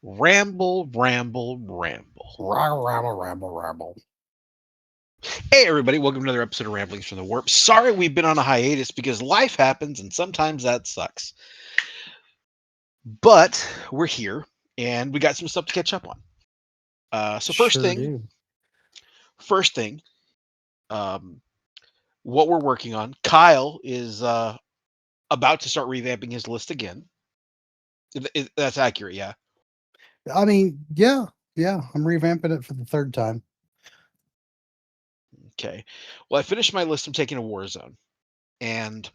Ramble, ramble, ramble. Rabble, rabble, rabble. Hey, everybody, welcome to another episode of Ramblings from the Warp. Sorry we've been on a hiatus because life happens and sometimes that sucks. But we're here and we got some stuff to catch up on. So, first Sure thing, do. first thing, um, what we're working on, Kyle is about to start revamping his list again. That's accurate, yeah. I mean, yeah. I'm revamping it for the third time. Okay. Well, I finished my list. I'm taking a Warzone. And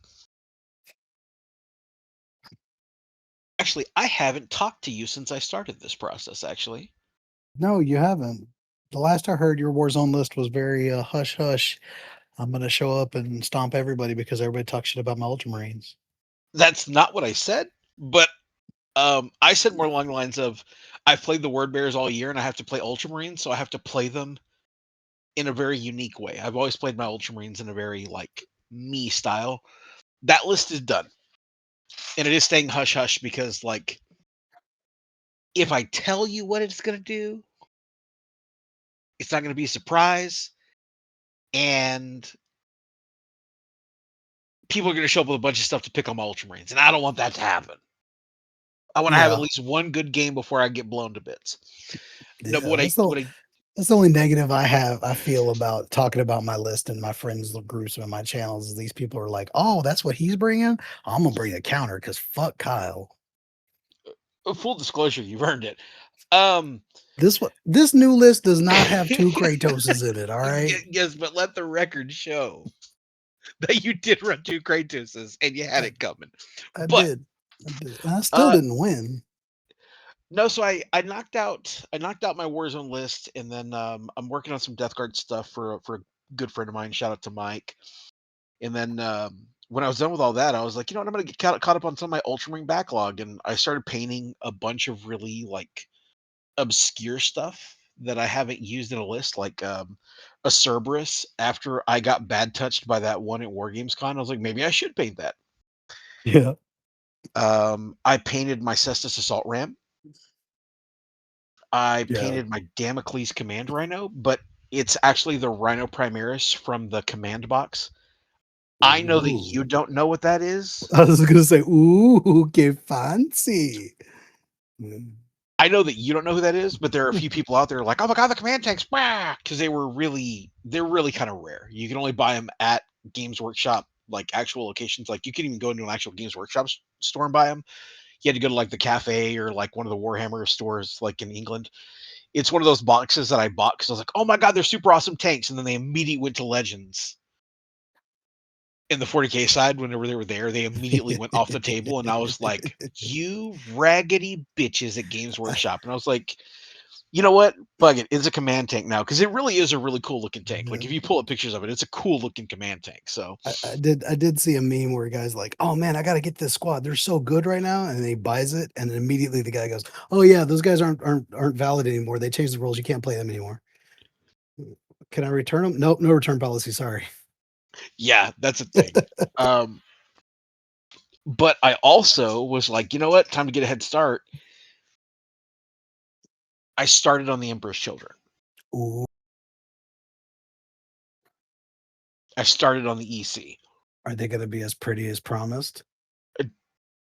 actually, I haven't talked to you since I started this process, actually. No, you haven't. The last I heard, your Warzone list was very hush hush. I'm gonna show up and stomp everybody because everybody talks shit about my Ultramarines. That's not what I said, but I said more along the lines of I've played the Word Bears all year and I have to play Ultramarines, so I have to play them in a very unique way. I've always played my Ultramarines in a very like me style. That list is done. And it is staying hush hush because like if I tell you what it's gonna do, it's not gonna be a surprise. And people are gonna show up with a bunch of stuff to pick on my Ultramarines. And I don't want that to happen. I want to have at Yeah, least one good game before I get blown to bits. No, but yeah. That's the only negative I have. I feel about talking about my list and my friends groups and my channels. Is these people are like, oh, that's what he's bringing. I'm gonna bring a counter because fuck Kyle. full disclosure, you've earned it. Um, This new list does not have two Kratoses in it. All right. yes, but let the record show that you did run two Kratoses and you had I, it coming. I But did. I did. And I still uh didn't win. no, so I knocked out my Warzone list and then I'm working on some Death Guard stuff for a good friend of mine. Shout out to Mike. And then when I was done with all that, I was like, you know what, I'm gonna get caught up on some of my Ultramarine backlog, and I started painting a bunch of really like obscure stuff that I haven't used in a list, like a Cerberus. After I got bad touched by that one at War Games Con, I was like, maybe I should paint that. Yeah. I painted my Cestus Assault Ram. I Yeah. painted my Damocles Command Rhino, but it's actually the Rhino Primaris from the command box. I know that Ooh. you don't know what that is. I was gonna say, ooh, que fancy. Mm. I know that you don't know who that is, but there are a few people out there like, oh my god, the command tanks, because they're really kind of rare. You can only buy them at Games Workshop, like actual locations. Like you can even go into an actual Games Workshop store and buy them. You had to go to like the cafe or like one of the Warhammer stores, like in England. It's one of those boxes that I bought because I was like, oh my god, they're super awesome tanks, and then they immediately went to Legends in the 40K side. Whenever they were there, they immediately went off the table, and I was like, you raggedy bitches at Games Workshop, and I was like, you know what? Bug it. It's a command tank now because it really is a really cool looking tank. Like if you pull up pictures of it, it's a cool looking command tank. So I did see a meme where a guy's like, "Oh man, I got to get this squad. They're so good right now," and he buys it, and then immediately the guy goes, "Oh yeah, those guys aren't valid anymore. They changed the rules. You can't play them anymore. Can I return them? Nope, no return policy. Sorry." yeah, that's a thing. Um, but I also was like, you know what? Time to get a head start. I started on the Emperor's Children. Ooh, I started on the EC. are they going to be as pretty as promised? Uh,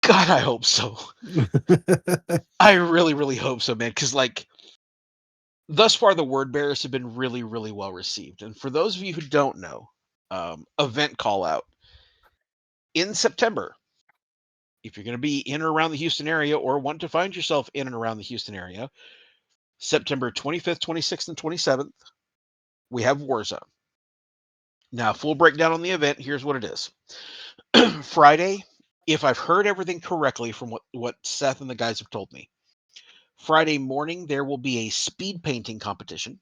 God, I hope so. I really, really hope so, man. Because like thus far, the word bearers have been really, really well received. And for those of you who don't know, event call out in September. If you're going to be in or around the Houston area or want to find yourself in and around the Houston area, September 25th, 26th, and 27th, we have Warzone. Now, full breakdown on the event. Here's what it is. Friday, if I've heard everything correctly from what Seth and the guys have told me, Friday morning there will be a speed painting competition.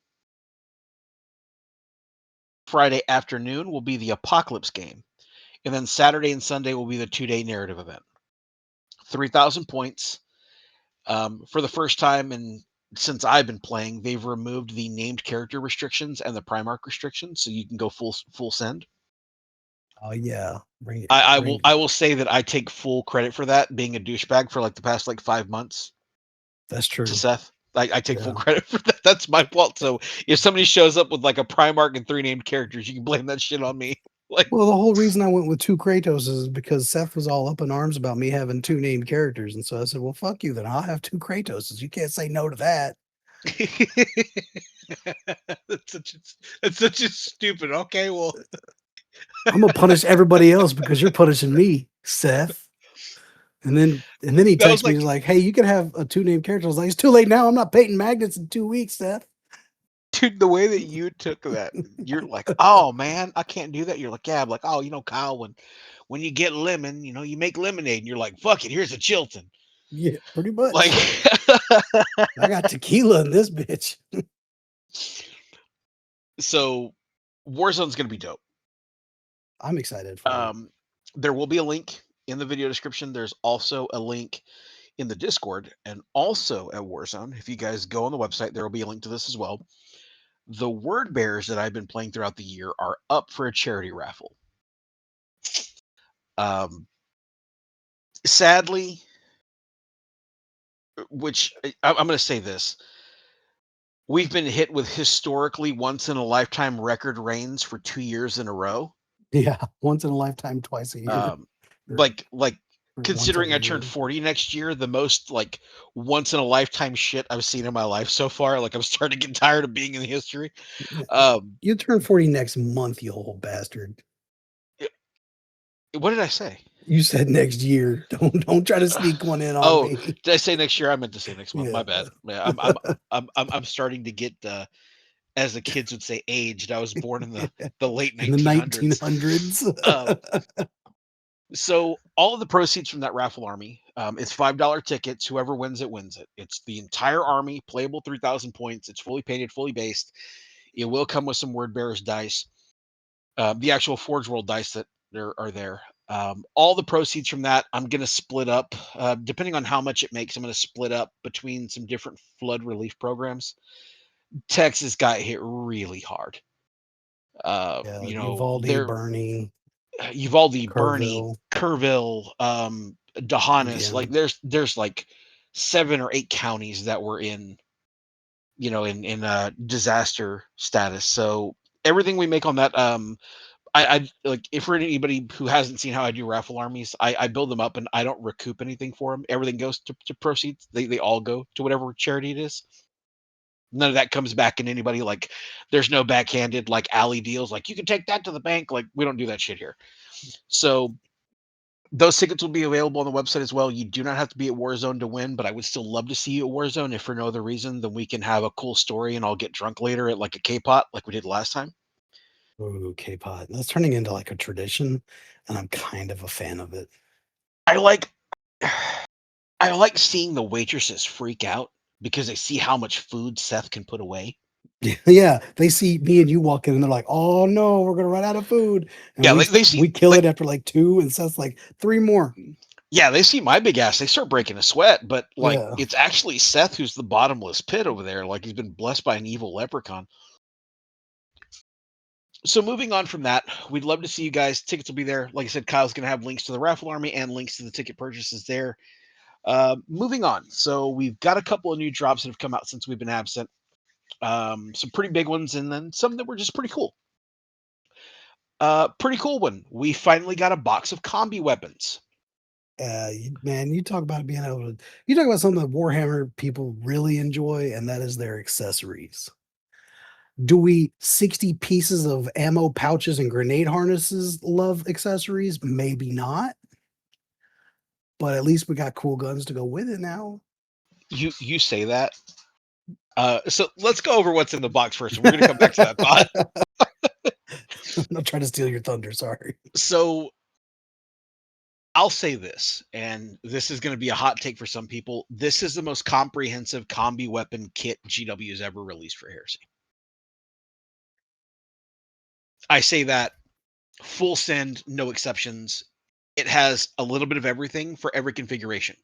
Friday afternoon will be the Apocalypse game. And then Saturday and Sunday will be the 2-day narrative event. 3,000 points. For the first time since I've been playing, they've removed the named character restrictions and the Primarch restrictions, so you can go full send. oh yeah, bring it, I will bring I will say that I take full credit for that, being a douchebag for like the past like 5 months. That's true. to Seth. I take full credit for that. That's my fault. So if somebody shows up with like a Primarch and 3 named characters, you can blame that shit on me. Like, well, the whole reason I went with 2 Kratos is because Seth was all up in arms about me having 2 named characters, and so I said, "Well, fuck you, then I'll have 2 Kratoses. You can't say no to that." that's such a stupid. Okay, well, I'm gonna punish everybody else because you're punishing me, Seth. And then he that was texts me, like, he's like, "Hey, you can have a 2 named character." I was like, "It's too late now. I'm not painting magnets in 2 weeks, Seth." dude, the way that you took that, you're like, oh man, I can't do that. You're like, yeah, I'm like, oh, Kyle, when you get lemon, you make lemonade, and you're like, fuck it, here's a Chilton. Yeah, pretty Like, much. I got tequila in this bitch. so Warzone's gonna be dope. I'm excited for it. There will be a link in the video description. There's also a link in the Discord, and also at Warzone. If you guys go on the website, there will be a link to this as well. The word bears that I've been playing throughout the year are up for a charity raffle. Sadly, which I'm going to say this, we've been hit with historically once in a lifetime record rains for 2 years in a row. Yeah, once in a lifetime, twice a year. Or, Like or once considering every I turned year. 40 next year, the most like once in a lifetime shit I've seen in my life so far. Like I'm starting to get tired of being in history. You turn 40 next month, you old bastard. What did I say? You said next year. Don't try to sneak one in on Oh, me. did I say next year? I meant to say next month. My Yeah. bad. Yeah, I'm starting to get as the kids would say aged. I was born in the late In the 1900s. 1900s. So all of the proceeds from that raffle army, it's $5 tickets. Whoever wins it wins it. It's the entire army, playable 3,000 points. It's fully painted, fully based. It will come with some word bearers dice, the actual Forge World dice that are there. All the proceeds from that, I'm going to split up, depending on how much it makes. I'm going to split up between some different flood relief programs. Texas got hit really hard. Yeah, Uvalde, There Boerne, Uvalde, Boerne, Kerrville, Kerrville, Dahanas. Like again. there's like 7 or 8 counties that were in disaster status. So everything we make on that, I like, if for anybody who hasn't seen how I do raffle armies, I build them up and I don't recoup anything for them. Everything goes to proceeds. They all go to whatever charity it is. None of that comes back in anybody. Like there's no backhanded like alley deals. Like you can take that to the bank. Like we don't do that shit here. So those tickets will be available on the website as well. You do not have to be at Warzone to win, but I would still love to see you at Warzone. If for no other reason, then we can have a cool story and I'll get drunk later at like a K-pot like we did last time. Ooh, K-pot. That's turning into like a tradition, and I'm kind of a fan of it. I like I like seeing the waitresses freak out because they see how much food Seth can put away. Yeah, they see me and you walk in, and they're like, "Oh no, we're gonna run out of food," and Yeah, we they see we kill like it after like 2, and Seth's like, "3 more." yeah, they see my big ass. They start breaking a sweat, but like Yeah. it's actually Seth who's the bottomless pit over there. Like he's been blessed by an evil leprechaun. So moving on from that, we'd love to see you guys. Tickets will be there. Like I said, Kyle's going to have links to the raffle army and links to the ticket purchases there. Moving on. So we've got a couple of new drops that have come out since we've been absent. Some pretty big ones, and then some that were just pretty cool. Pretty cool one. We finally got a box of combi weapons. Man, you talk about being able to, you talk about something that Warhammer people really enjoy, and that is their accessories. Do we 60 pieces of ammo pouches and grenade harnesses love accessories? Maybe not, but at least we got cool guns to go with it now. You say that. So let's go over what's in the box first. We're going to come back to that thought. I'm not trying to steal your thunder, sorry. So I'll say this, and this is going to be a hot take for some people. This is the most comprehensive combi weapon kit GW has ever released for Heresy. I say that full send, no exceptions. It has a little bit of everything for every configuration.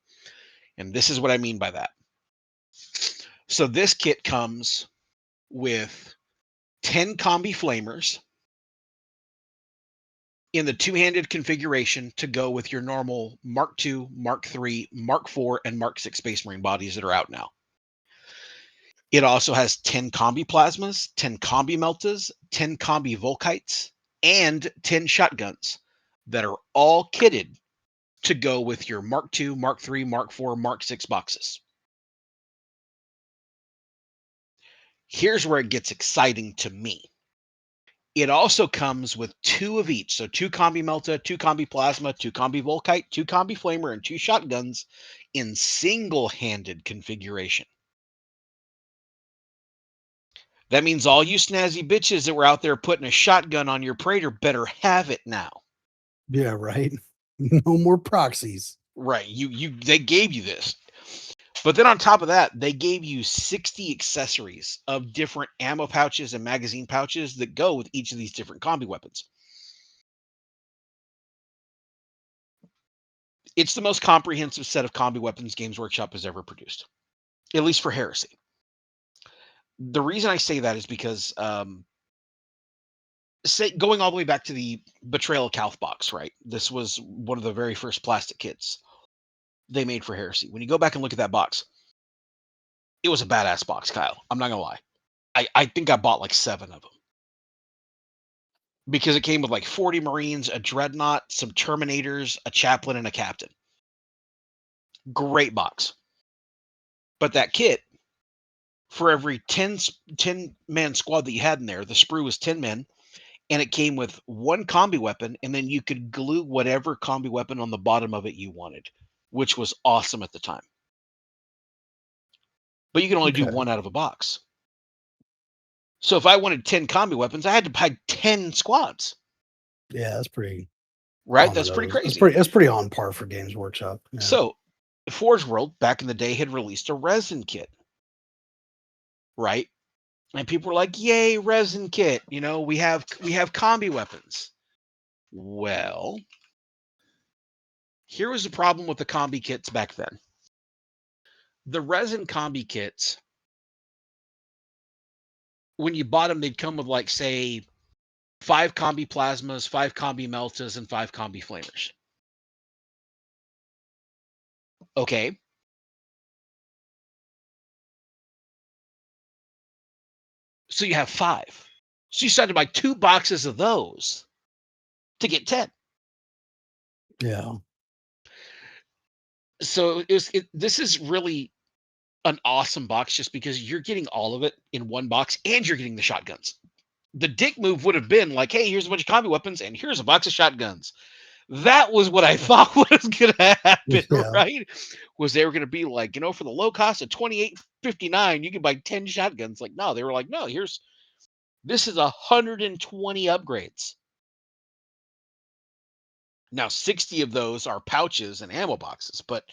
And this is what I mean by that. So this kit comes with 10 combi flamers in the two-handed configuration to go with your normal Mark II, Mark III, Mark IV, and Mark VI Space Marine bodies that are out now. It also has 10 combi plasmas, 10 combi meltas, 10 combi volkites, and 10 shotguns that are all kitted to go with your Mark II, Mark III, Mark IV, Mark VI boxes. Here's where it gets exciting to me. It also comes with 2 of each. So 2 combi melta, 2 combi plasma, 2 combi volkite, 2 combi flamer, and 2 shotguns in single-handed configuration. That means all you snazzy bitches that were out there putting a shotgun on your Praetor better have it now. Yeah, right. No more proxies. Right. They gave you this. But then on top of that, they gave you 60 accessories of different ammo pouches and magazine pouches that go with each of these different combi weapons. It's the most comprehensive set of combi weapons Games Workshop has ever produced, at least for Heresy. The reason I say that is because going all the way back to the Betrayal of Calth box, right? This was one of the very first plastic kits they made for Heresy. When you go back and look at that box, it was a badass box, Kyle. I'm not gonna lie. I think I bought like 7 of them because it came with like 40 Marines, a Dreadnought, some Terminators, a Chaplain, and a Captain. Great box. But that kit, for every 10 man squad that you had in there, the sprue was 10 men, and it came with 1 combi weapon, and then you could glue whatever combi weapon on the bottom of it you wanted, which was awesome at the time. But you can only do Okay. 1 out of a box. So if I wanted 10 combi weapons, I had to buy 10 squads. Yeah, that's pretty Right? on the That's pretty nose. crazy. That's pretty on par for Games Workshop. Yeah. So Forge World back in the day had released a resin kit, right? And people were like, "Yay, resin kit! You know, we have combi weapons." Well, here was the problem with the combi kits back then. The resin combi kits, when you bought them, they'd come with like, say, 5 combi plasmas, 5 combi meltas, and 5 combi flamers. Okay. So you have 5. So you started to buy 2 boxes of those to get 10. Yeah. So this is really an awesome box just because you're getting all of it in one box and you're getting the shotguns. The dick move would have been like, hey, here's a bunch of combi weapons and here's a box of shotguns. That was what I thought was going to happen, Yeah. right? Was they were going to be like, you know, for the low cost of $28.59, you can buy 10 shotguns. Like, no, they were like, no, this is 120 upgrades. Now, 60 of those are pouches and ammo boxes, but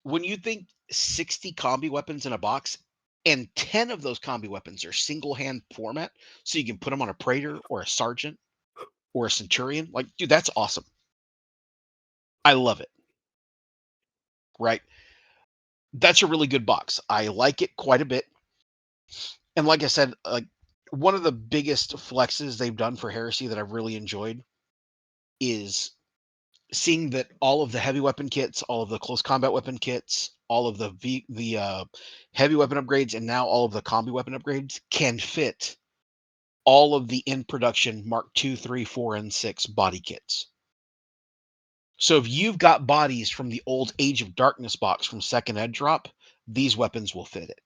when you think 60 combi weapons in a box and 10 of those combi weapons are single hand format, so you can put them on a Praetor or a Sergeant or a Centurion, like, dude, that's awesome. I love it. Right? That's a really good box. I like it quite a bit. And like I said, like one of the biggest flexes they've done for Heresy that I've really enjoyed is seeing that all of the heavy weapon kits, all of the close combat weapon kits, all of the heavy weapon upgrades, and now all of the combi weapon upgrades can fit all of the in production Mark II, 3, 4, and 6 body kits. So if you've got bodies from the old Age of Darkness box from Second Ed Drop, these weapons will fit it.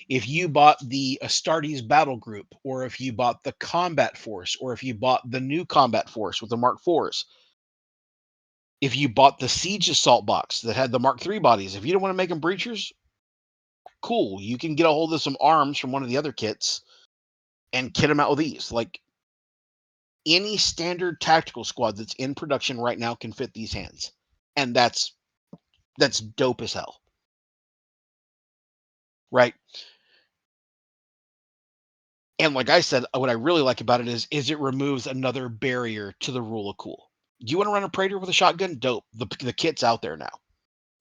If you bought the Astartes Battle Group, or if you bought the Combat Force, or if you bought the new Combat Force with the Mark IVs, if you bought the Siege Assault box that had the Mark III bodies, if you don't want to make them breachers, cool. You can get a hold of some arms from one of the other kits and kit them out with these. Like any standard tactical squad that's in production right now can fit these hands. And that's dope as hell. Right? And like I said, what I really like about it is it removes another barrier to the rule of cool. Do you want to run a Praetor with a shotgun? Dope. The kit's out there now.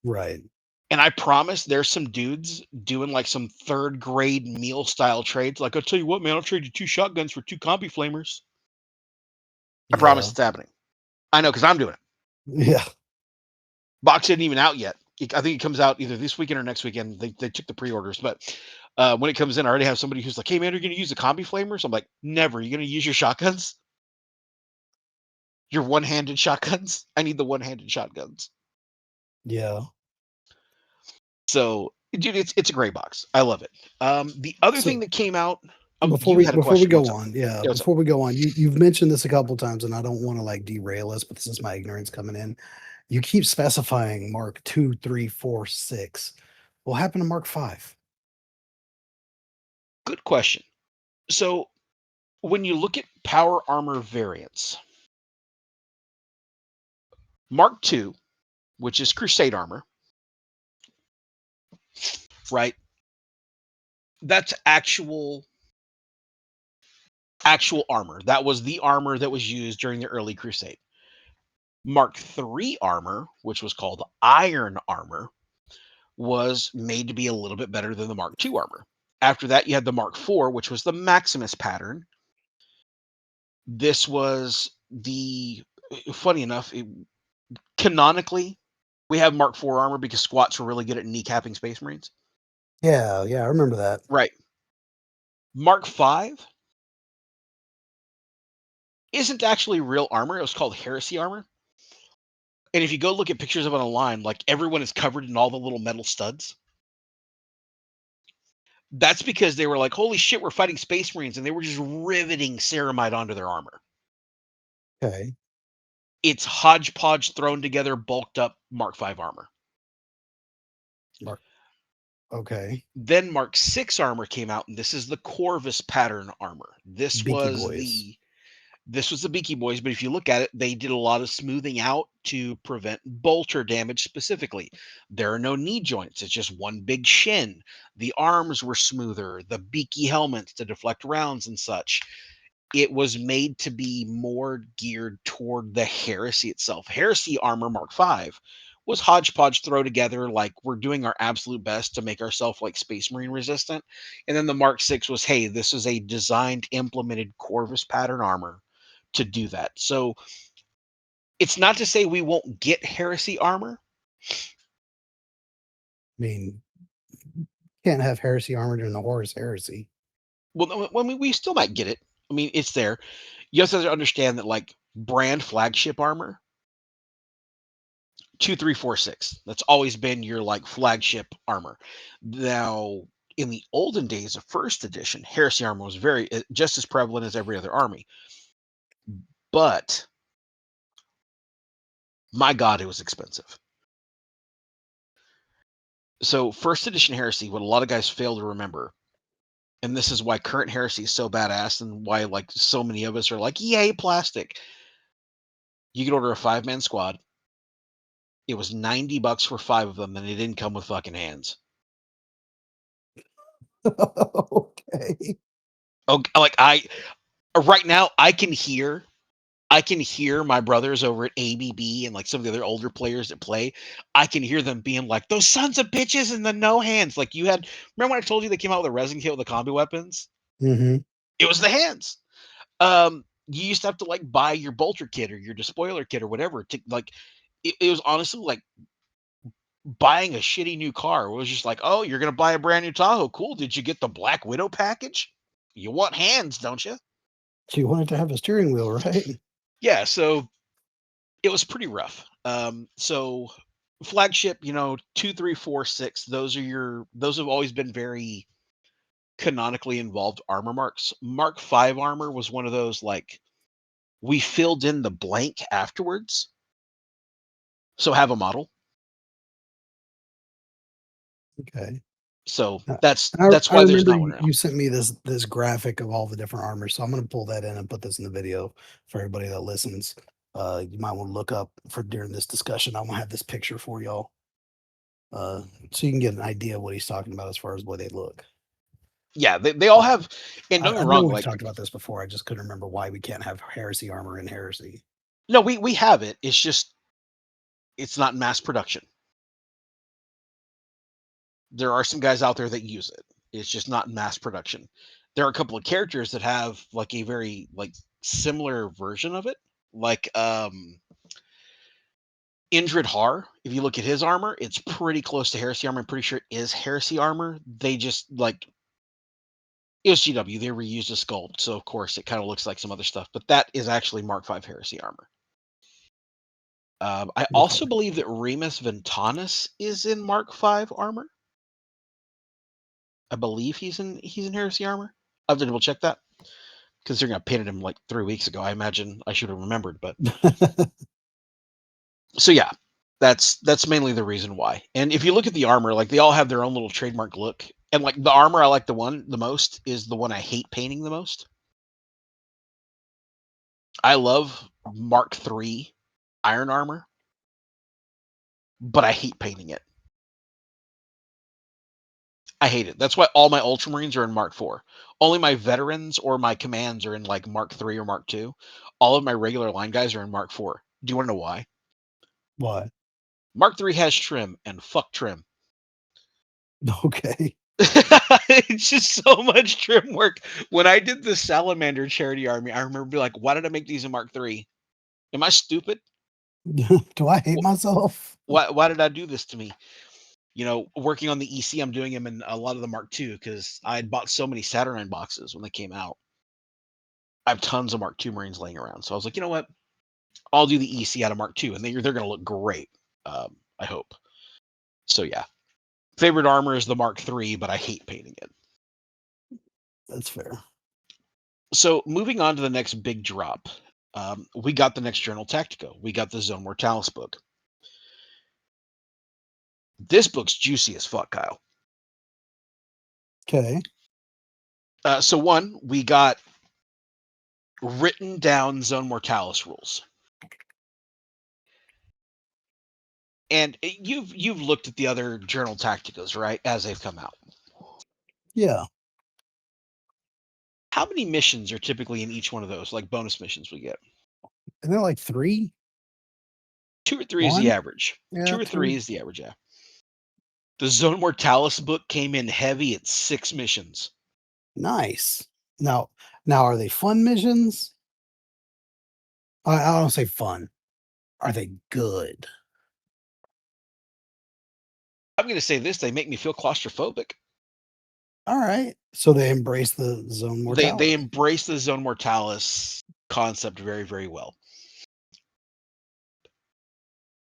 Right. And I promise there's some dudes doing like some 3rd grade meal style trades. Like, I'll tell you what, man, I'll trade you 2 shotguns for 2 combi flamers. I promise Yeah. it's happening. I know because I'm doing it. Yeah. Box isn't even out yet. I think it comes out either this weekend or next weekend. They took the pre-orders, but when it comes in, I already have somebody who's like, "Hey man, are you going to use the combi flamers?" I'm like, "Never. You're going to use your shotguns, your one-handed shotguns. I need the one-handed shotguns." Yeah. So, dude, it's a great box. I love it. The other So thing that came out. before You we had a before we question. go What's up? on, yeah, Yeah, what's up? before we go on, you've mentioned this a couple times, and I don't want to like derail us, but this is my ignorance coming in. You keep specifying Mark 2, 3, 4, 6. What happened to Mark 5? Good question. So, when you look at power armor variants, Mark II, which is Crusade armor, right? That's actual armor. That was the armor that was used during the early Crusade. Mark III armor, which was called iron armor, was made to be a little bit better than the Mark II armor. After that, you had the Mark IV, which was the Maximus pattern. This was funny enough, canonically, we have Mark IV armor because squats were really good at kneecapping Space Marines. Yeah, I remember that. Right. Mark V isn't actually real armor. It was called Heresy armor. And if you go look at pictures of it online, like everyone is covered in all the little metal studs. That's because they were like, holy shit, we're fighting Space Marines, and they were just riveting ceramide onto their armor. Okay. It's hodgepodge thrown together, bulked up Mark V armor. Mark. Okay. Then Mark VI armor came out, and this is the Corvus pattern armor. Beaky Boys. This was the Beaky Boys, but if you look at it, they did a lot of smoothing out to prevent bolter damage specifically. There are no knee joints, it's just one big shin. The arms were smoother, the beaky helmets to deflect rounds and such. It was made to be more geared toward the Heresy itself. Heresy armor Mark V was hodgepodge throw together, like we're doing our absolute best to make ourselves like Space Marine resistant. And then the Mark VI was, hey, this is a designed, implemented Corvus pattern armor to do that. So it's not to say we won't get Heresy armor. I mean, can't have heresy armor during the Horus Heresy. Well, we still might get it. I mean, it's there. You also have to understand that, like, brand flagship armor, 2, 3, 4, 6. That's always been your like flagship armor. Now, in the olden days of first edition, Heresy armor was very just as prevalent as every other army. But my God, it was expensive. So first edition Heresy, what a lot of guys fail to remember, and this is why current Heresy is so badass and why like so many of us are like, yay, plastic. You could order a 5-man squad. It was $90 for 5 of them, and it didn't come with fucking hands. Okay. Oh, like right now I can hear my brothers over at ABB and like some of the other older players that play. I can hear them being like, those sons of bitches in the no hands. Like you had, remember when I told you they came out with a resin kit with the combi weapons? Mm-hmm. It was the hands. You used to have to like buy your bolter kit or your despoiler kit or whatever to like. It was honestly like buying a shitty new car. It was just like, oh, you're gonna buy a brand new Tahoe. Cool. Did you get the Black Widow package? You want hands, don't you? She wanted to have a steering wheel, right? Yeah. So it was pretty rough. So flagship, 2, 3, 4, 6. Those have always been very canonically involved armor marks. Mark V armor was one of those like we filled in the blank afterwards. So have a model. Okay. So Uh, that's I, that's I why there's remember not one you, now. you sent me this graphic of all the different armors, so I'm gonna pull that in and put this in the video for everybody that listens. You might want to look up for during this discussion. I'm gonna have this picture for y'all, so you can get an idea of what he's talking about as far as the way they look. Yeah, they all Uh, have, and don't get I me know wrong, we've like talked about this before. I just couldn't remember why we can't have heresy armor in heresy. no, we have it. It's just it's not in mass production. There are some guys out there that use it. It's just not in mass production. There are a couple of characters that have like a very like similar version of it. Like Indrid Har, if you look at his armor, it's pretty close to Heresy armor. I'm pretty sure it is Heresy armor. They just like it was GW. They reused a sculpt, so of course it kind of looks like some other stuff. But that is actually Mark V Heresy armor. I also Okay. believe that Remus Ventanus is in Mark V armor. I believe he's in Heresy armor. I have to double check that, considering I painted him like 3 weeks ago. I imagine I should have remembered, but so yeah, that's mainly the reason why. And if you look at the armor, like they all have their own little trademark look. And like the armor I like the most is the one I hate painting the most. I love Mark III iron armor, but I hate painting it. I hate it. That's why all my Ultramarines are in Mark IV. Only my veterans or my commands are in like Mark III or Mark II. All of my regular line guys are in Mark IV. Do you want to know why? Why? Mark III has trim, and fuck trim. Okay. It's just so much trim work. When I did the Salamander charity army, I remember being like, why did I make these in Mark III? Am I stupid? Do I hate myself? Why did I do this to me? You know, working on the EC, I'm doing them in a lot of the Mark II because I had bought so many Saturnine boxes when they came out. I have tons of Mark II Marines laying around. So I was like, you know what? I'll do the EC out of Mark II, and they're going to look great. I hope. So yeah, favorite armor is the Mark III, but I hate painting it. That's fair. So moving on to the next big drop, we got the next Journal Tactica. We got the Zone Mortalis book. This book's juicy as fuck, Kyle. Okay. So one, we got written down Zone Mortalis rules. And you've looked at the other Journal Tacticas, right? As they've come out. Yeah. How many missions are typically in each one of those, like bonus missions we get? And they're like 3? 2 or 3 is the 1? average. Yeah, 2 or 3 2. is the average, yeah. The Zone Mortalis book came in heavy at 6 missions. Nice. Now are they fun missions? I don't say fun. Are they good? I'm going to say this, they make me feel claustrophobic. All right. So they embrace the zone They mortality. embrace the Zone Mortalis concept very, very well.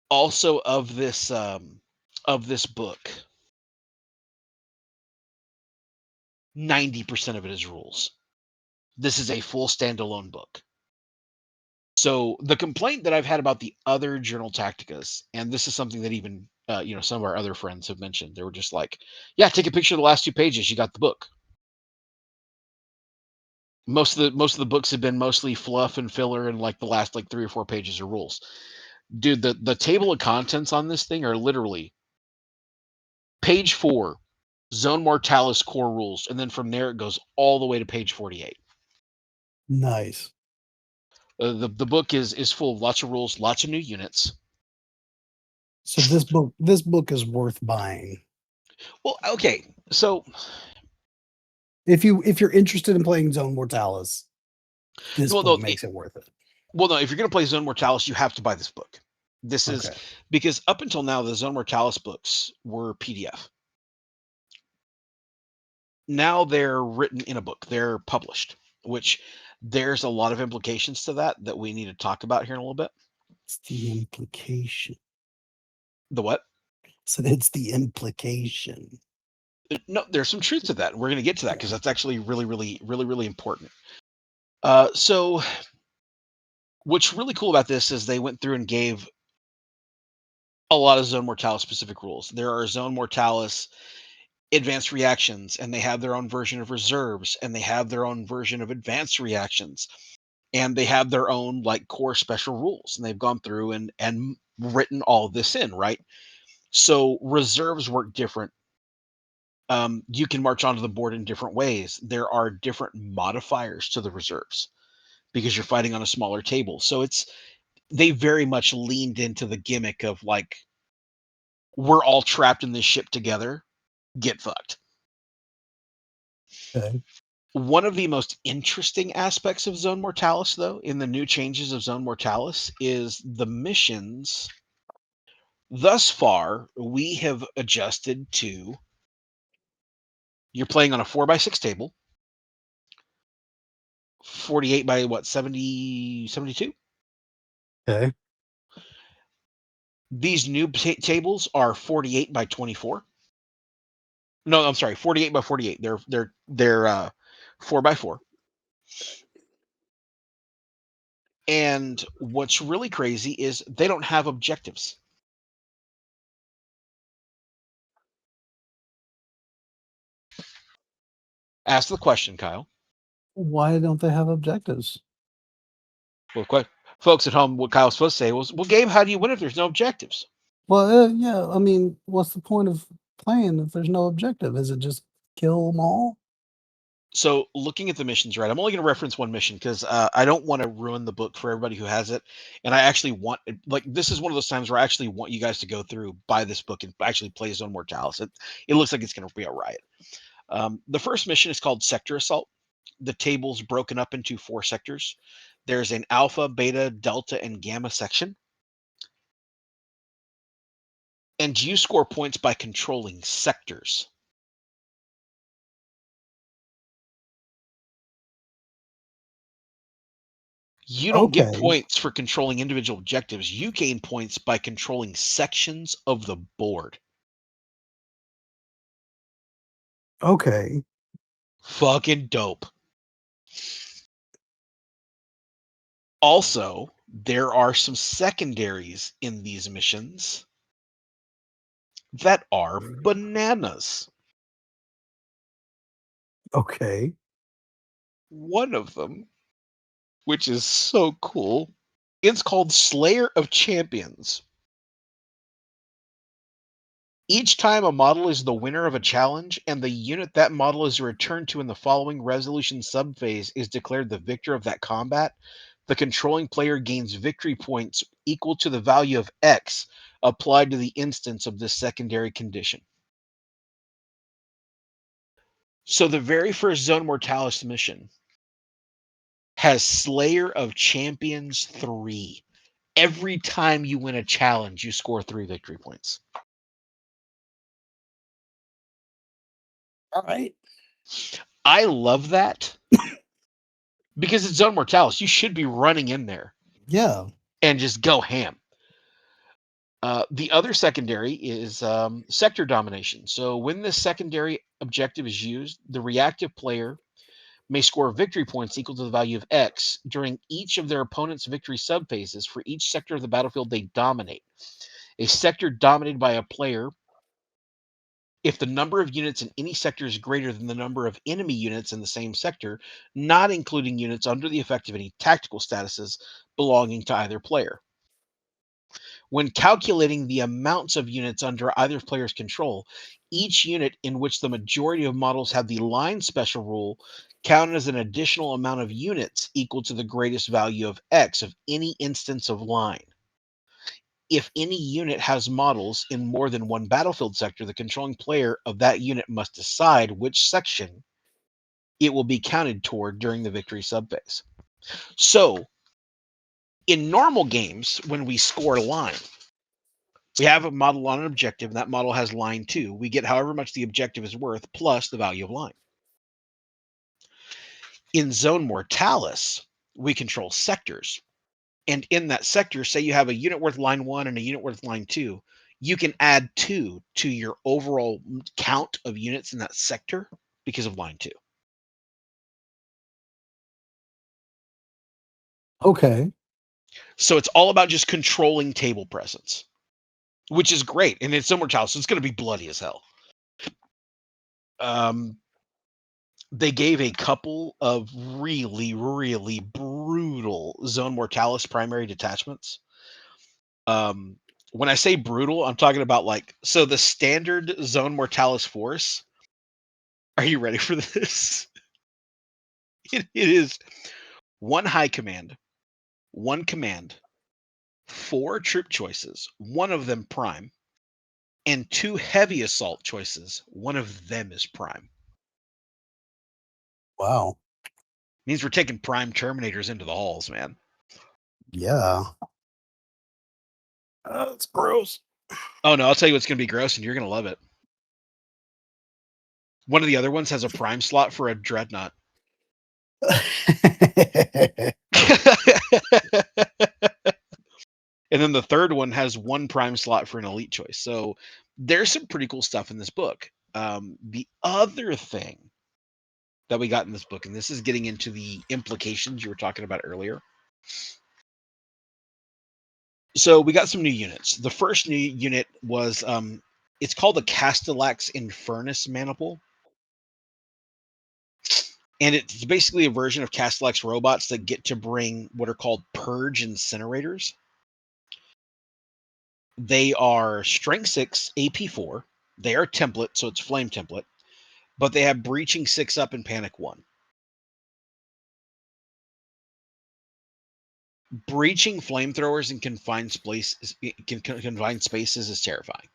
Also of this book, 90% of it is rules. This is a full standalone book. So the complaint that I've had about the other Journal Tacticas, and this is something that even some of our other friends have mentioned, they were just like, "Yeah, take a picture of the last 2 pages. You got the book." Most of the books have been mostly fluff and filler, and like the last like 3 or 4 pages are rules. Dude, the table of contents on this thing are literally page 4, Zone Mortalis core rules, and then from there it goes all the way to page 48. Nice. The book is full of lots of rules, lots of new units. So this book is worth buying. Well, okay, so If you're interested in playing Zone Mortalis, this well, book no, makes it worth it. well, no. If you're gonna play Zone Mortalis, you have to buy this book. This is Okay. because up until now, the Zone Mortalis books were PDF. Now they're written in a book. They're published, which there's a lot of implications to that we need to talk about here in a little bit. It's the implication. The what? So it's the implication. No, there's some truth to that. We're going to get to that because Yeah. that's actually really, really, really, really important. So what's really cool about this is they went through and gave a lot of Zone Mortalis specific rules. There are Zone Mortalis advanced reactions, and they have their own version of reserves, and they have their own version of advanced reactions, and they have their own like core special rules, and they've gone through and written all of this in, right? So reserves work different. You can march onto the board in different ways. There are different modifiers to the reserves because you're fighting on a smaller table. So they very much leaned into the gimmick of like we're all trapped in this ship together. Get fucked. Okay. One of the most interesting aspects of Zone Mortalis, though, in the new changes of Zone Mortalis, is the missions Thus far, we have adjusted to you're playing on a 4x6 table, 48 by what, 70, 72? Okay. These new tables are 48 by 24. No, I'm sorry, 48 by 48. They're 4x4. And what's really crazy is they don't have objectives. Ask the question, Kyle. Why don't they have objectives? Well, folks at home, what Kyle's supposed to say was, "Well, Gabe, how do you win if there's no objectives?" Well, yeah. I mean, what's the point of playing if there's no objective? Is it just kill them all? So, looking at the missions, right? I'm only going to reference one mission because I don't want to ruin the book for everybody who has it, and I actually want, like, this is one of those times where I actually want you guys to go through, buy this book, and actually play Zone Mortalis. It looks like it's going to be a riot. The first mission is called Sector Assault. The table's broken up into 4 sectors. There's an alpha, beta, delta, and gamma section. And you score points by controlling sectors. You don't get Okay. points for controlling individual objectives. You gain points by controlling sections of the board. Okay. Fucking dope. Also, there are some secondaries in these missions that are bananas. Okay. One of them, which is so cool, it's called Slayer of Champions. Each time a model is the winner of a challenge and the unit that model is returned to in the following resolution subphase is declared the victor of that combat, the controlling player gains victory points equal to the value of X applied to the instance of this secondary condition. So the very first Zone Mortalis mission has Slayer of Champions 3. Every time you win a challenge, you score 3 victory points. All right. I love that because it's Zone Mortalis. You should be running in there Yeah. and just go ham. The other secondary is sector domination. So when this secondary objective is used, the reactive player may score victory points equal to the value of X during each of their opponent's victory subphases for each sector of the battlefield they dominate. A sector dominated by a player, if the number of units in any sector is greater than the number of enemy units in the same sector, not including units under the effect of any tactical statuses belonging to either player. When calculating the amounts of units under either player's control, each unit in which the majority of models have the line special rule counted as an additional amount of units equal to the greatest value of X of any instance of line. If any unit has models in more than one battlefield sector, the controlling player of that unit must decide which section it will be counted toward during the victory subphase. So, in normal games, when we score a line, we have a model on an objective, and that model has line 2. We get however much the objective is worth plus the value of line. In Zone Mortalis, we control sectors. And in that sector, say you have a unit worth line 1 and a unit worth line 2, you can add 2 to your overall count of units in that sector because of line 2. Okay. So it's all about just controlling table presence, which is great. And it's Zone Mortalis, so it's going to be bloody as hell. They gave a couple of really, really brutal Zone Mortalis primary detachments. When I say brutal, I'm talking about so the standard Zone Mortalis force. Are you ready for this? It is 1 high command, 1 command, 4 troop choices, 1 of them prime, and 2 heavy assault choices, 1 of them is prime. Wow. Means we're taking prime Terminators into the halls, man. Yeah. That's gross. Oh no, I'll tell you what's going to be gross, and you're going to love it. One of the other ones has a prime slot for a dreadnought. And then the third one has one prime slot for an elite choice. So there's some pretty cool stuff in this book. The other thing that we got in this book, and this is getting into the implications you were talking about earlier. So we got some new units. The first new unit was it's called the Castellax Infernus Maniple. And it's basically a version of Castellax robots that get to bring what are called purge incinerators. They are strength 6, AP 4. They are template, so it's flame template, but they have breaching 6 up and panic 1. Breaching flamethrowers in confined spaces is terrifying.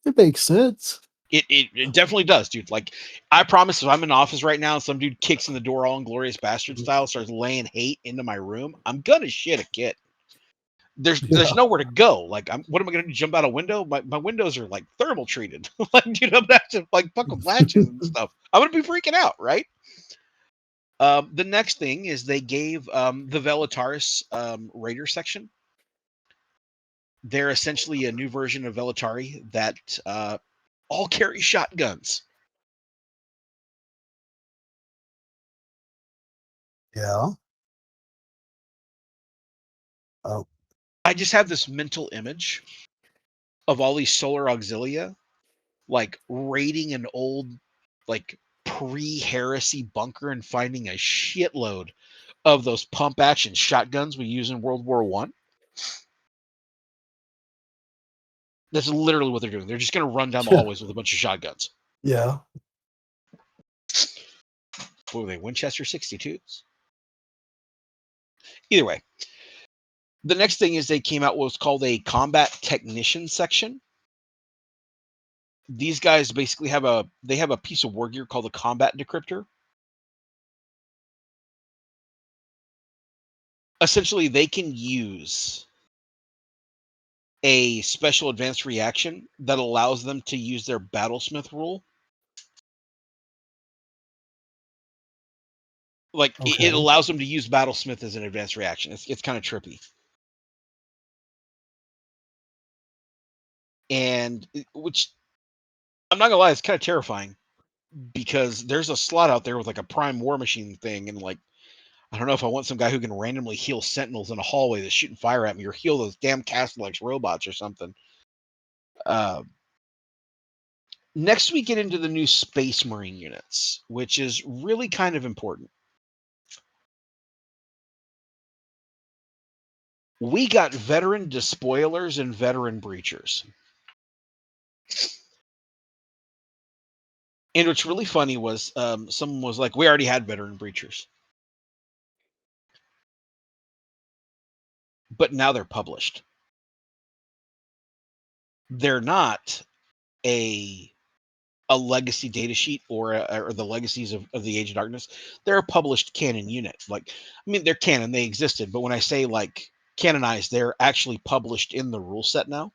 It makes sense. It definitely does, dude. Like, I promise, if I'm in the office right now and some dude kicks in the door all Inglorious Bastard style, starts laying hate into my room, I'm gonna shit a kit. There's Yeah. nowhere to go. Like, what am I gonna do? Jump out a window? My windows are like thermal treated. Like, dude, I'm gonna have to like fuck with latches and stuff. I'm gonna be freaking out, right? The next thing is they gave the Velataris Raider section. They're essentially a new version of Velatari that all carry shotguns. Yeah. Oh. I just have this mental image of all these solar auxilia like raiding an old like pre-heresy bunker and finding a shitload of those pump action shotguns we use in World War One. That's literally what they're doing. They're just going to run down the hallways with a bunch of shotguns. Yeah. What were they? Winchester 62s? Either way. The next thing is they came out with what's called a combat technician section. These guys basically have a piece of war gear called a combat decryptor. Essentially, they can use a special advanced reaction that allows them to use their battlesmith rule. Like, it Okay. allows them to use battlesmith as an advanced reaction. It's kind of trippy. And which I'm not gonna lie, it's kind of terrifying because there's a slot out there with like a prime war machine thing, and like I don't know if I want some guy who can randomly heal sentinels in a hallway that's shooting fire at me, or heal those damn Castellax robots or something. Uh, Next, we get into the new Space Marine units, which is really kind of important. We got veteran despoilers and veteran breachers. And what's really funny was someone was like, we already had veteran breachers. But now they're published. They're not a legacy data sheet or the legacies of the Age of Darkness. They're a published canon unit. Like, I mean, they're canon, they existed, but when I say like canonized, they're actually published in the rule set now.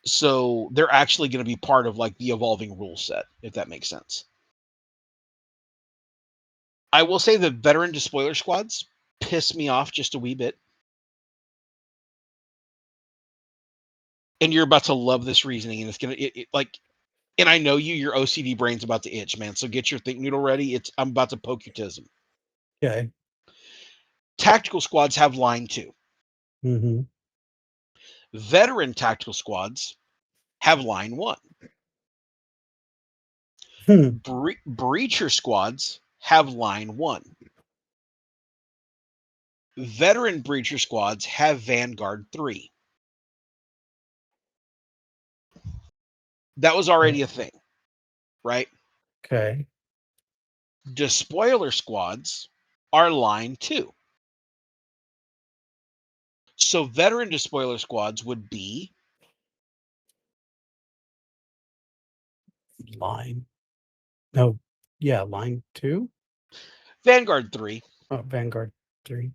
So they're actually going to be part of like the evolving rule set, if that makes sense. I will say the veteran despoiler squads piss me off just a wee bit. And you're about to love this reasoning, and it's gonna like, and I know your OCD brain's about to itch, man. So get your think noodle ready. I'm about to poke your tism. Okay. Tactical squads have line 2. Mm-hmm. Veteran tactical squads have line 1. Hmm. Breacher squads have line 1. Veteran breacher squads have Vanguard 3. That was already a thing, right? Okay. Despoiler squads are line 2. So veteran despoiler squads would be Line. No. Yeah. Line 2. Vanguard 3. Oh, Vanguard 3.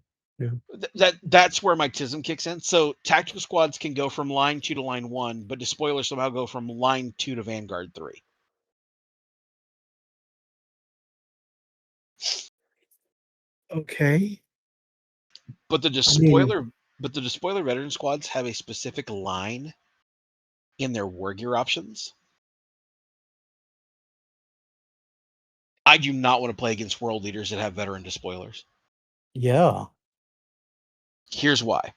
That's where my TISM kicks in. So tactical squads can go from line 2 to line 1, but despoilers somehow go from line 2 to Vanguard 3. Okay. But the I mean, despoiler veteran squads have a specific line in their war gear options. I do not want to play against world leaders that have veteran despoilers. yeah. Here's why.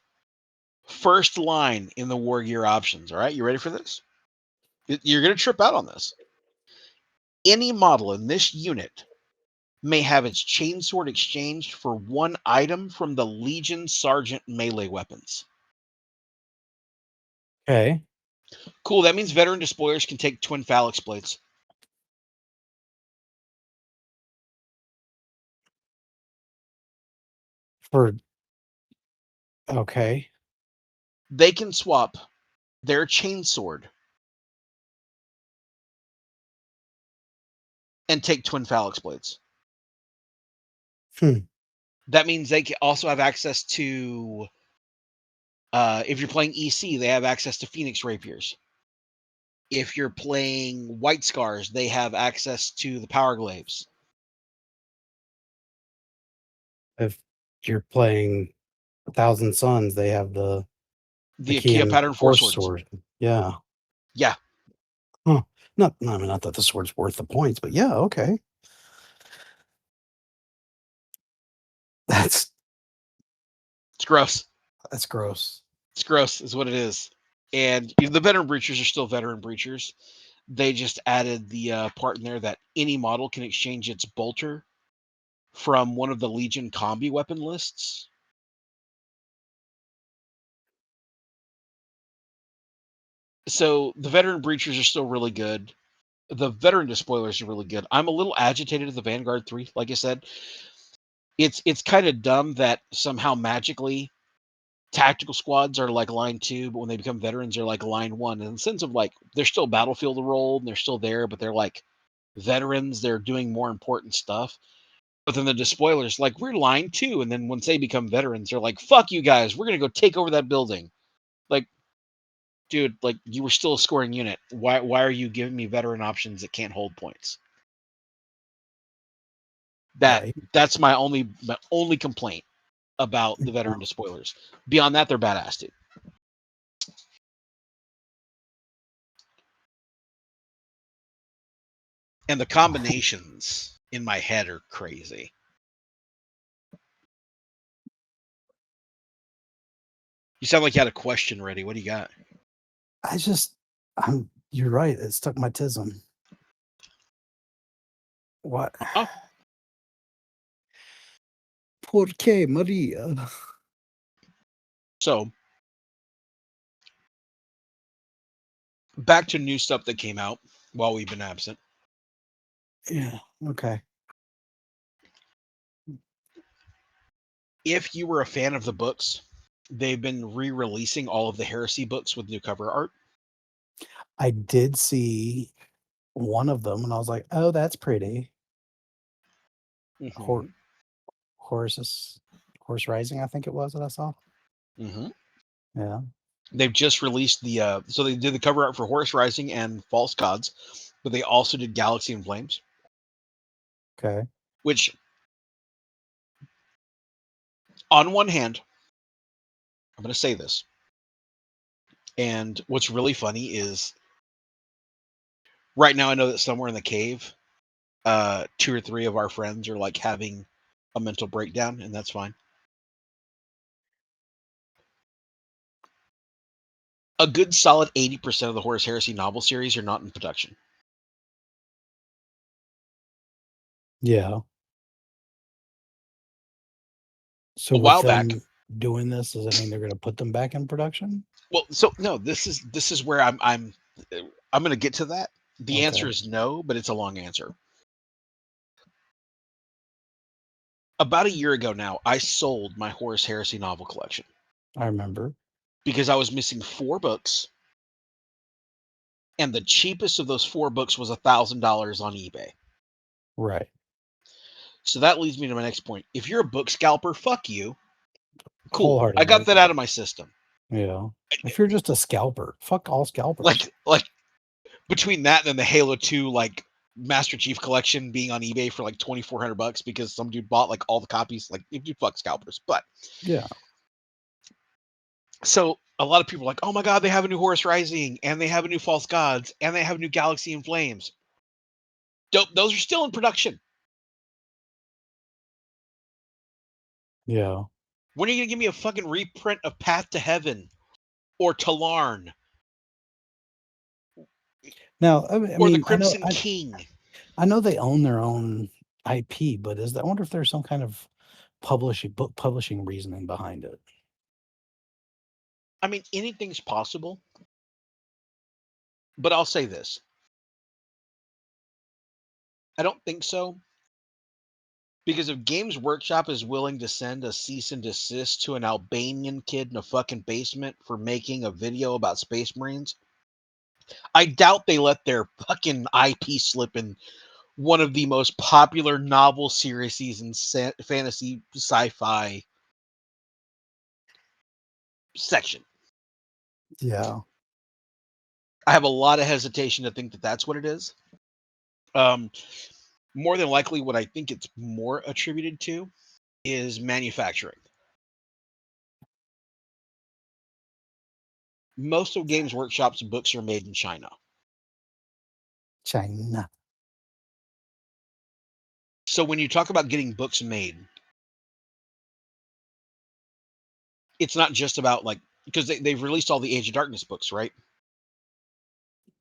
First line in the war gear options. All right, you ready for this? You're going to trip out on this. Any model in this unit may have its chainsword exchanged for one item from the Legion Sergeant melee weapons. Okay. Cool, that means veteran despoilers can take twin phalanx blades. Okay. They can swap their chainsword and take twin phalanx blades. That means they can also have access to, if you're playing EC, they have access to Phoenix Rapiers. If you're playing White Scars, they have access to the Power Glaives. If you're playing 1,000 Suns, they have the The key Akia and Pattern Force force Swords. sword. Yeah. Yeah. Huh. I mean, not that the sword's worth the points, but yeah, okay. That's It's gross. gross. It's gross, is what it is. And the veteran breachers are still veteran breachers. They just added the part in there that any model can exchange its bolter from one of the Legion combi weapon lists. So the veteran breachers are still really good. The veteran despoilers are really good. I'm a little agitated at the Vanguard 3. Like I said, it's kind of dumb that somehow magically tactical squads are like line 2, but when they become veterans, they're like line 1. In the sense of like they're still battlefield role and they're still there, but they're like veterans. They're doing more important stuff. But then the despoilers, like we're line 2, and then once they become veterans, they're like, "Fuck you guys, we're gonna go take over that building." Like, dude, like you were still a scoring unit. Why are you giving me veteran options that can't hold points? Right. That's my only complaint about the veteran despoilers. Beyond that, they're badass, dude. And the combinations in my head are crazy. You sound like you had a question ready. What do you got? You're right. It stuck my tism. What? Oh, Por qué, Maria? so back to new stuff that came out while we've been absent. Yeah. Okay. If you were a fan of the books, they've been re-releasing all of the Heresy books with new cover art. I did see one of them and I was like, oh, that's pretty. Hor- Mm-hmm. Horse Rising, I think it was that I saw. Mm-hmm. Yeah. They've just released so they did the cover art for Horus Rising and False Gods, but they also did Galaxy and Flames, Okay. which on one hand, I'm going to say this, and what's really funny is right now I know that somewhere in the cave, 2 or 3 of our friends are like having a mental breakdown, and that's fine. A good solid 80% of the Horus Heresy novel series are not in production. Yeah. So A with while back, them doing this, does that mean they're going to put them back in production? well, so no, this is where I'm going to get to that. The answer Okay. is no, but it's a long answer. About a year ago now, I sold my Horus Heresy novel collection I remember. because I was missing 4 books, and the cheapest of those 4 books was $1,000 on eBay. Right. So that leads me to my next point. If you're a book scalper, fuck you. Cool. I got that out of my system. Yeah. If you're just a scalper, fuck all scalpers. Like between that and then the Halo 2 like Master Chief collection being on eBay for like $2,400 because some dude bought like all the copies. Like, if you fuck scalpers, but yeah. So a lot of people are like, oh my god, they have a new Horus Rising, and they have a new False Gods, and they have a new Galaxy in Flames. Dope. Those are still in production. Yeah. When are you gonna give me a fucking reprint of Path to Heaven or Talarn Now, or the Crimson King? I know they own their own IP, but I wonder if there's some kind of book publishing reasoning behind it. I mean, anything's possible. But I'll say this. I don't think so. Because if Games Workshop is willing to send a cease and desist to an Albanian kid in a fucking basement for making a video about Space Marines, I doubt they let their fucking IP slip in one of the most popular novel series in fantasy sci-fi section. Yeah. I have a lot of hesitation to think that that's what it is. More than likely, what I think it's more attributed to is manufacturing. Most of Games Workshop's books are made in China. China. So when you talk about getting books made, it's not just about like, because they've released all the Age of Darkness books, right?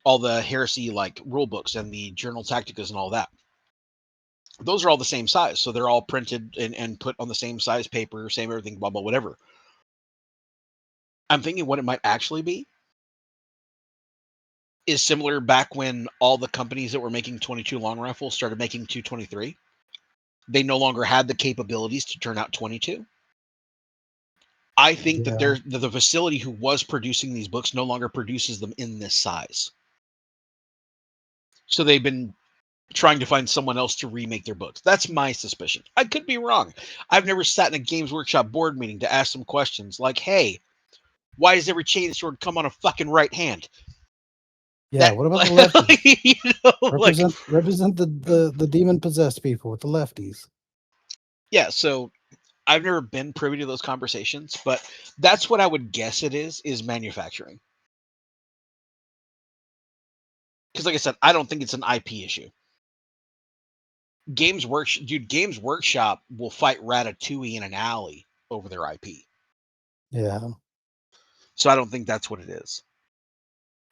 All the Heresy like rule books and the Journal Tacticas and all that. Those are all the same size. So they're all printed and put on the same size paper, same everything, blah, blah, whatever. I'm thinking what it might actually be is similar back when all the companies that were making 22 long rifles started making 223. They no longer had the capabilities to turn out 22. I think that the facility who was producing these books no longer produces them in this size. So they've been trying to find someone else to remake their books. That's my suspicion. I could be wrong. I've never sat in a Games Workshop board meeting to ask them questions like, hey, why does every chain sword come on a fucking right hand? Yeah, what about the lefties? You know, represent the demon possessed people with the lefties. Yeah, so I've never been privy to those conversations, but that's what I would guess it is manufacturing. Because like I said, I don't think it's an IP issue. Games Workshop will fight Ratatouille in an alley over their IP. Yeah. So I don't think that's what it is.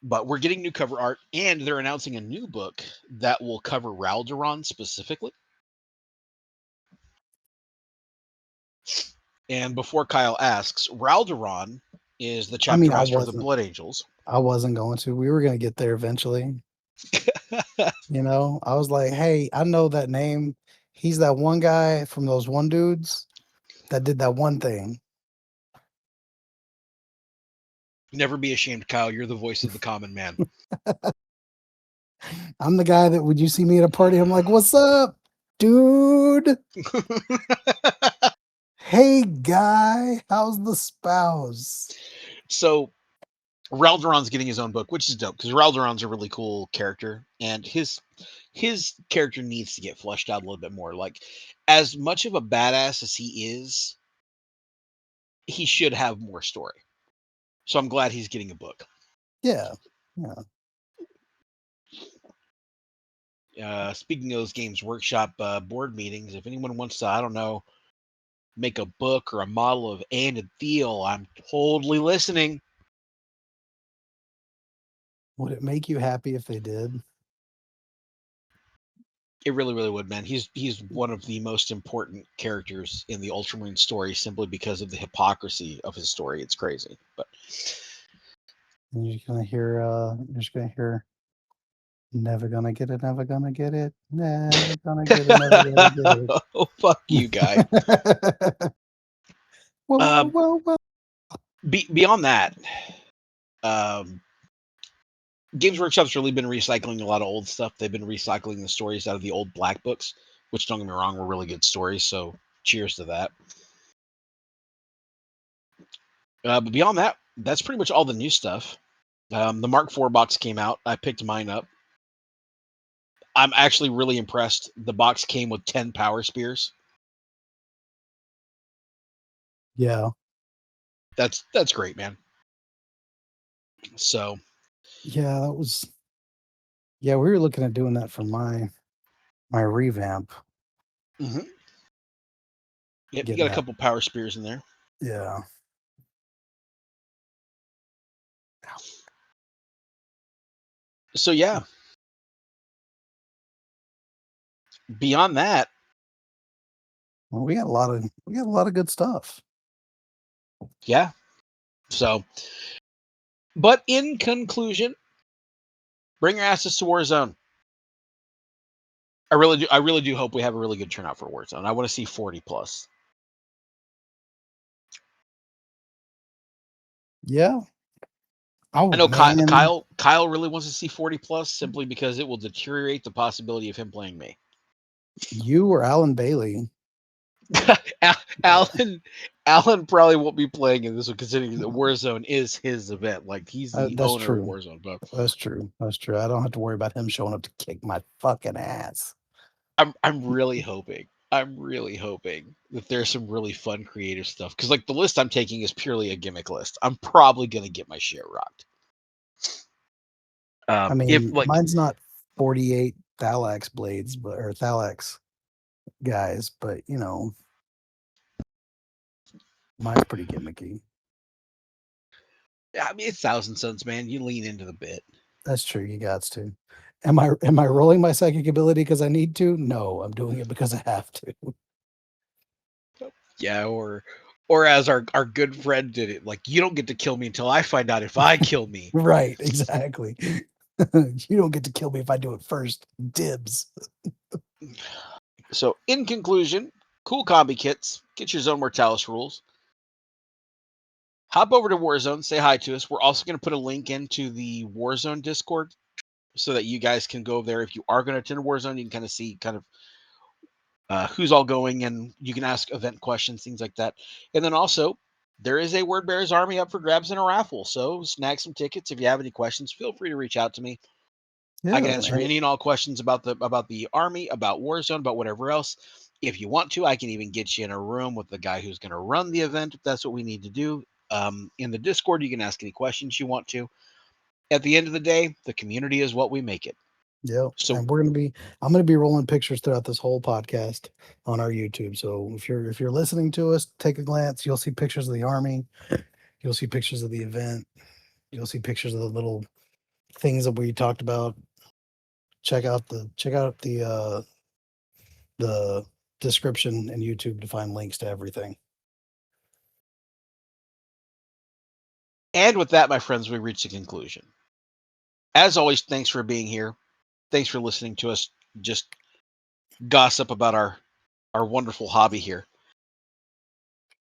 But we're getting new cover art, and they're announcing a new book that will cover Raldoron specifically. And before Kyle asks, Raldoron is the chapter master of the Blood Angels. I wasn't going to. We were going to get there eventually. You know, I was like, hey, I know that name. He's that one guy from those one dudes that did that one thing. Never be ashamed, Kyle. You're the voice of the common man. I'm the guy that would you see me at a party? I'm like, what's up, dude? Hey, guy, how's the spouse? So Raldoron's getting his own book, which is dope because Raldoron's a really cool character, and his character needs to get fleshed out a little bit more. Like, as much of a badass as he is, he should have more story. So I'm glad he's getting a book. Yeah. Speaking of those Games Workshop board meetings, if anyone wants to, I don't know, make a book or a model of Ann and Thiel, I'm totally listening. Would it make you happy if they did? It really, really would, man. He's one of the most important characters in the Ultramarine story simply because of the hypocrisy of his story. It's crazy. But you're just gonna hear never gonna get it, never gonna get it, never gonna get it, never gonna get it. Oh, fuck you, guy. well. Beyond that, Games Workshop's really been recycling a lot of old stuff. They've been recycling the stories out of the old black books, which, don't get me wrong, were really good stories. So cheers to that. But beyond that, that's pretty much all the new stuff. The Mark IV box came out. I picked mine up. I'm actually really impressed. The box came with 10 power spears. Yeah. That's great, man. So Yeah, that was. Yeah, we were looking at doing that for my revamp. yep, you Getting got a that. couple power spears in there. Yeah. So yeah. Beyond that, Well, we got a lot of good stuff. yeah. So, but in conclusion, bring your asses to Warzone. I really do hope we have a really good turnout for Warzone. I want to see 40 plus. Yeah. Oh I know man, Kyle really wants to see 40 plus simply because it will deteriorate the possibility of him playing me. you or Alan Bailey? Alan probably won't be playing in this one, considering that Warzone is his event. Like he's the That's owner of true. Warzone. But That's true. That's true. I don't have to worry about him showing up to kick my fucking ass. I'm really hoping. I'm really hoping that there's some really fun creative stuff, because like the list I'm taking is purely a gimmick list. I'm probably gonna get my shit rocked. I If mean, like mine's not 48 Thalax blades, but or Thalax guys, but you know, mine's pretty gimmicky. I mean, it's Thousand Suns, man. You lean into the bit. That's true. You got to. Am I rolling my psychic ability because I need to? No, I'm doing it because I have to. Yeah, or as our good friend did it, like you don't get to kill me until I find out if I kill me. Right, exactly. You don't get to kill me if I do it first. Dibs. So in conclusion, cool combi kits, get your Zone Mortalis rules. Hop over to Warzone, say hi to us. We're also going to put a link into the Warzone Discord so that you guys can go there. If you are going to attend Warzone, you can kind of see who's all going, and you can ask event questions, things like that. And then also, there is a Word Bearers Army up for grabs in a raffle. So snag some tickets. If you have any questions, feel free to reach out to me. I can Yeah, answer any and all questions about the army, about Warzone, about whatever else. If you want to, I can even get you in a room with the guy who's going to run the event, if that's what we need to do. In the Discord, you can ask any questions you want to. At the end of the day, the community is what we make it. yep. So And I'm gonna be rolling pictures throughout this whole podcast on our YouTube. So if you're listening to us, take a glance. You'll see pictures of the army. You'll see pictures of the event. You'll see pictures of the little things that we talked about. Check out the description in YouTube to find links to everything. and with that, my friends, we reach a conclusion. As always, thanks for being here. Thanks for listening to us just gossip about our wonderful hobby here.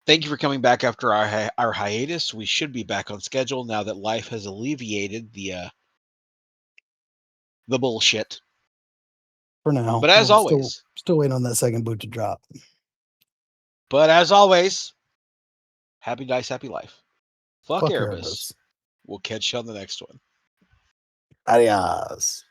Thank you for coming back after our hiatus. We should be back on schedule now that life has alleviated the bullshit. For now, But as we're still always, still waiting on that second boot to drop. happy dice, happy life. Fuck Fuck Erebus. Erebus. We'll catch you on the next one. Adios.